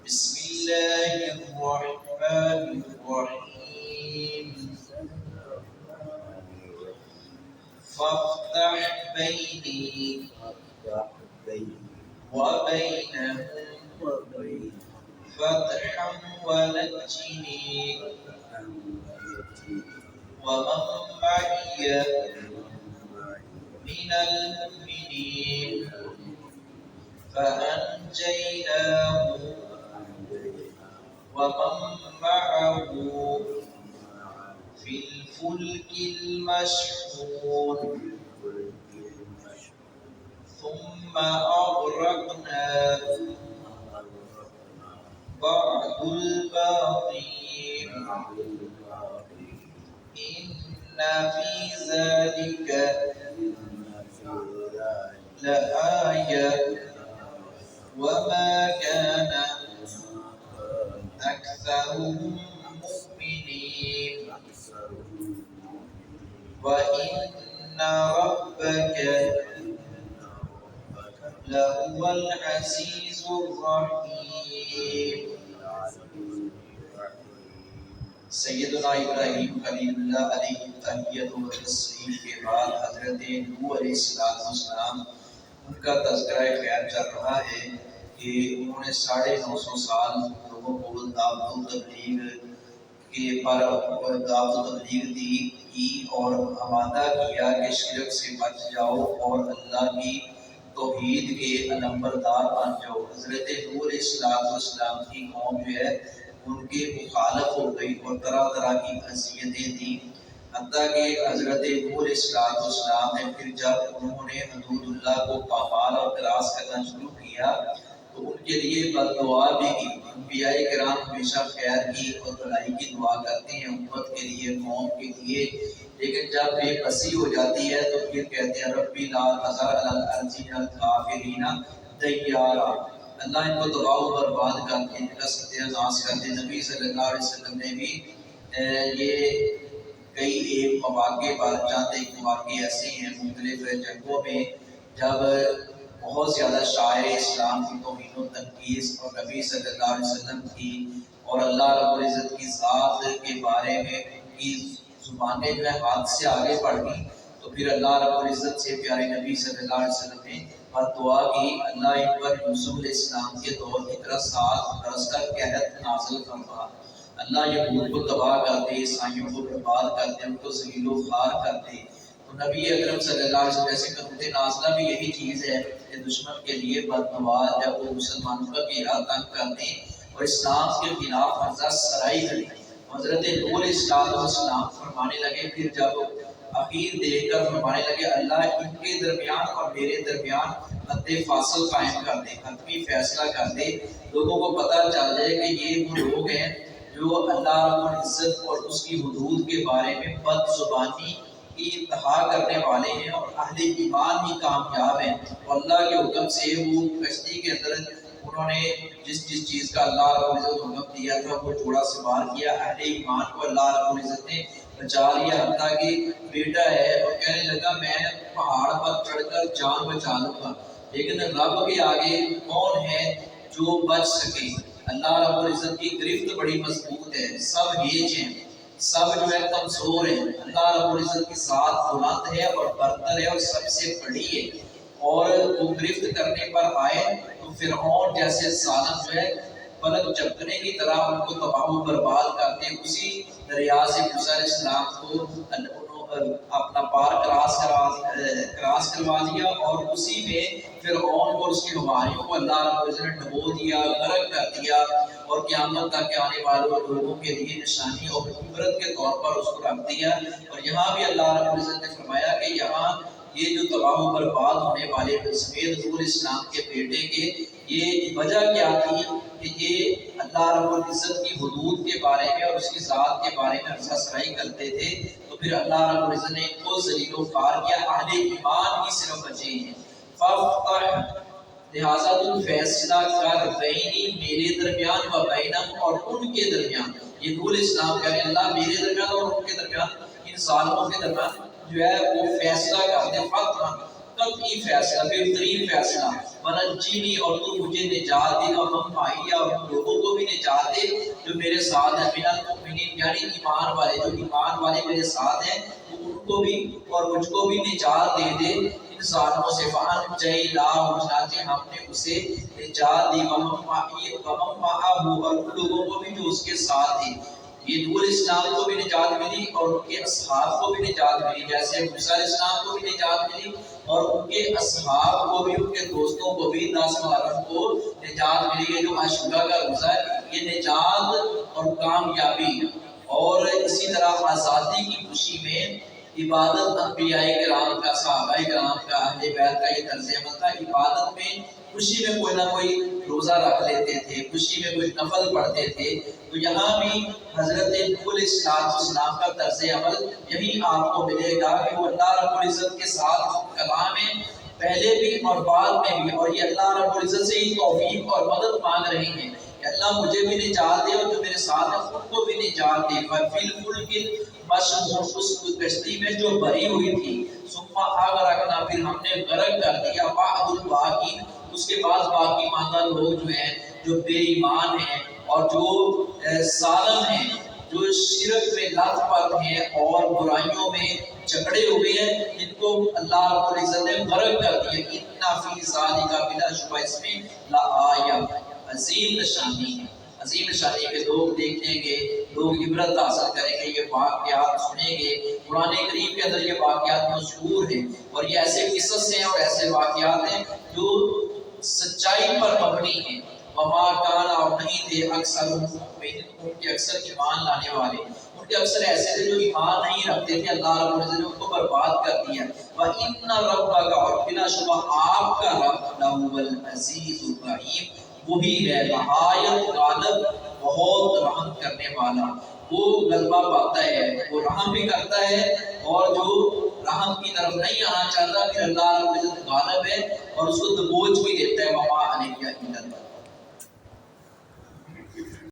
بسم الله الرحمن الرحيم فافتح بيني وبينهم فتحا ونجني ومن معي من المؤمنين فأنجيناه ومن معه في الفلك المشحون ثم أغرقنا بعد الباقين إن في ذلك لآية وما كان أكثرهم مؤمنين وإن ربك لهو العزيز الرحيم. سیدنا ابراہیم خلیل اللہ علیہ تحیت و تسلیم کے بعد حضرت نوح علیہ السلام ان کا تذکرہ خیر چل رہا ہے کہ انہوں نے 950 سال لوگوں کو دعوت و تبلیغ کے پر دعوت و تبلیغ کی اور آمادہ کیا کہ شرک سے بچ جاؤ اور اللہ کی توحید کے علمبردار بن جاؤ. حضرت نوح علیہ السلام کی قوم جو ہے ان کے مخالف ہو گئی اور طرح طرح کی اذیتیں دی، حتیٰ کہ حضرت نوح علیہ السلام نے پھر جب انہوں نے حدود اللہ کو پامال اور کراس کرنا شروع کیا تو ان کے لیے بد دعا بھی کی. انبیاء کرام ہمیشہ خیر کی اور بھلائی کی دعا کرتے ہیں امت کے لیے، قوم کے لیے، لیکن جب بے بسی ہو جاتی ہے تو پھر کہتے ہیں ربی لا تذر علی الارض من الکافرین دیارا، اللہ ان کو تباہ و برباد کر دے، ان کا ستیہ ناش کر دے. نبی صلی اللہ علیہ وسلم نے بھی یہ کئی ایک مواقع پر چند ایک مواقع ایسے ہیں مختلف جنگوں میں جب بہت زیادہ شاعر اسلام کی توہین و تنقیص اور نبی صلی اللہ علیہ وسلم کی اور اللہ رب العزت کی ذات کے بارے میں کی زبانیں جو ہے ہاتھ سے آگے بڑھ گئی تو پھر اللہ رب العزت سے پیارے نبی صلی اللہ علیہ وسلم نے دعا کی اللہ ان پر یوسف علیہ السلام کے دور کی طرح 7 برس کا قحط نازل فرما، اللہ یہود کو تباہ کر دے، عیسائیوں کو برباد کر دے، ان کو ذلیل و خوار کر دے. تو نبی اکرم صلی اللہ علیہ وسلم جیسے قنوت نازلہ بھی یہی چیز ہے کہ دشمن کے لیے بد دعا جب وہ مسلمانوں کا گھیرا تنگ کر دیں اور اسلام کے خلاف حرزہ سرائی کریں. حضرت نوح علیہ السلام فرمانے لگے، پھر جب اخیر دیکھ کر فرمانے لگے اللہ ان کے درمیان اور میرے درمیان حد فاصل قائم کر دے، حتمی فیصلہ کر دے، لوگوں کو پتہ چل جائے کہ یہ وہ لوگ ہیں جو اللہ رب العزت اور اس کی حدود کے بارے میں بد زبانی کی انتہا کرنے والے ہیں اور اہل ایمان ہی کامیاب ہیں. اور اللہ کے حکم سے وہ کشتی کے اندر انہوں نے جس چیز کا اللہ رب العزت حکم دیا تھا وہ جوڑا سوار کیا، اہل ایمان کو اللہ رب العزت نے بچا لیا. حتیٰ کہ بیٹا ہے اور کہنے لگا میں پہاڑ پر چڑھ کر جان بچا لوں گا، لیکن رب کے آگے کون ہے جو بچ سکے؟ اللہ رب العزت کی گرفت بڑی مضبوط ہے، سب ہیج ہیں، سب جو ہے کمزور ہیں. اللہ رب العزت کی ذات بلند ہے اور برتر ہے اور سب سے بڑی ہے، اور وہ گرفت کرنے پر آئے تو فرعون جیسے ظالم جو ہے پلک جھپکنے کی طرح ان کو تباہ و برباد کرتے. اسی دریا سے موسیٰ علیہ السلام کو اپنا پار کراس کروا دیا اور اسی میں فرعون کو اور اس کی ہماریوں کو اللہ رب العزت نے ڈبو دیا، غرق کر دیا اور قیامت تک آنے والوں لوگوں کے لیے نشانی اور عبرت کے طور پر اس کو رکھ دیا. اور یہاں بھی اللہ رب العزت نے فرمایا کہ یہاں یہ جو تباہ و برباد ہونے والے سمیت نوح علیہ السلام کے بیٹے کے یہ وجہ کیا تھی کہ یہ اللہ رب العزت کی حدود کے بارے میں اور اس کی ذات کے بارے میں عرصہ سرائی کرتے تھے. تو پھر اللہ رب العزت نے ان کو ذلیل و خوار کیا، اہل ایمان ہی صرف بچے ہیں. فافتح، لہٰذا تم فیصلہ کر بینی، میرے درمیان، و بینہم، اور ان کے درمیان. یہ نوح علیہ السلام کہہ رہے ہیں اللہ میرے درمیان اور ان کے درمیان، ان ظالموں کے درمیان جو ہے وہ فیصلہ کر دے. فتح قطعی فیصلہ، بہترین فیصلہ، ونجینی اور تو مجھے نجات دے، ومن معی اور ان لوگوں کو بھی نجات دے جو میرے ساتھ ہیں، من المؤمنین یعنی ایمان والے، جو ایمان والے میرے ساتھ ہیں ان کو بھی اور مجھ کو بھی نجات دے دے ان ظالموں سے، فَأَنجَيْنَاهُ چنانچہ ہم نے اسے نجات دی، ومن معه اور ان لوگوں کو بھی جو اس کے ساتھ تھے۔ یہ نوح علیہ السلام کو بھی نجات ملی اور ان کے اصحاب کو بھی نجات ملی، جیسے موسیٰ علیہ السلام کو بھی نجات ملی اور ان کے اصحاب کو بھی، ان کے دوستوں کو بھی، 10 محرم کو نجات ملی۔ یہ جو عاشورہ کا روزہ ہے یہ نجات اور کامیابی اور اسی طرح آزادی کی خوشی میں عبادت انبیاء کرام کا، صحابہ کرام کا، اہل بیت کا یہ طرز عمل تھا۔ عبادت میں خوشی میں کوئی نہ کوئی روزہ رکھ لیتے تھے، خوشی میں کوئی نفل پڑھتے تھے۔ تو یہاں بھی حضرت نوح علیہ السلام کا طرز عمل یہی آپ کو ملے گا کہ وہ اللہ رب العزت کے ساتھ کلام ہے، پہلے بھی اور بعد میں بھی، اور یہ اللہ رب العزت سے ہی توفیق اور مدد مانگ رہے ہیں کہ اللہ مجھے بھی نجات دے اور جو میرے ساتھ ہیں ان کو بھی نجات دے۔ فِي الْفُلْكِ الْمَشْحُونِ اس کشتی میں جو بھری ہوئی تھی، ثُمَّ أَغْرَقْنَا پھر ہم نے غرق کر دیا بَعْدُ الْبَاقِينَ اس کے بعد باقی ماندہ لوگ جو ہیں، جو بے ایمان ہیں اور جو ظالم ہیں، جو شرک میں لت پت ہیں اور برائیوں میں جکڑے ہوئے ہیں، ان کو اللہ رب العزت نے غرق کر دیا۔ اِنَّ فِي ذَلِكَ بلا شبہ اس میں لآیہ عظیم نشانی ہے، عظیم نشانی کے لوگ دیکھیں گے، لوگ عبرت حاصل کریں گے، یہ واقعات سنیں گے۔ قرآن کریم کے اندر یہ واقعات مذکور ہیں اور یہ ایسے قصص ہیں اور ایسے واقعات ہیں جو سچائی پر مبنی ہیں۔ وما کان اور نہیں تھے اکثر ان کے اکثر ایمان لانے والے، ان کے اکثر ایسے تھے جو ایمان نہیں رکھتے تھے، اللہ رب العزت نے ان کو برباد کر دیا۔ وَإِنَّ رَبَّكَ اور بلا شبہ آپ کا رب لَهُوَ الْعَزِيزُ الرَّحِيمُ وہی ہے نہایت غالب، بہت رحم کرنے والا، وہ غلبہ پاتا ہے، وہ رحم بھی کرتا ہے اور جو رحم کی طرف نہیں آنا چاہتا پھر اللہ رب العزت غالب ہے اور اس کو دبوچ بھی دیتا ہے۔ وما علیہ الا البلاغ۔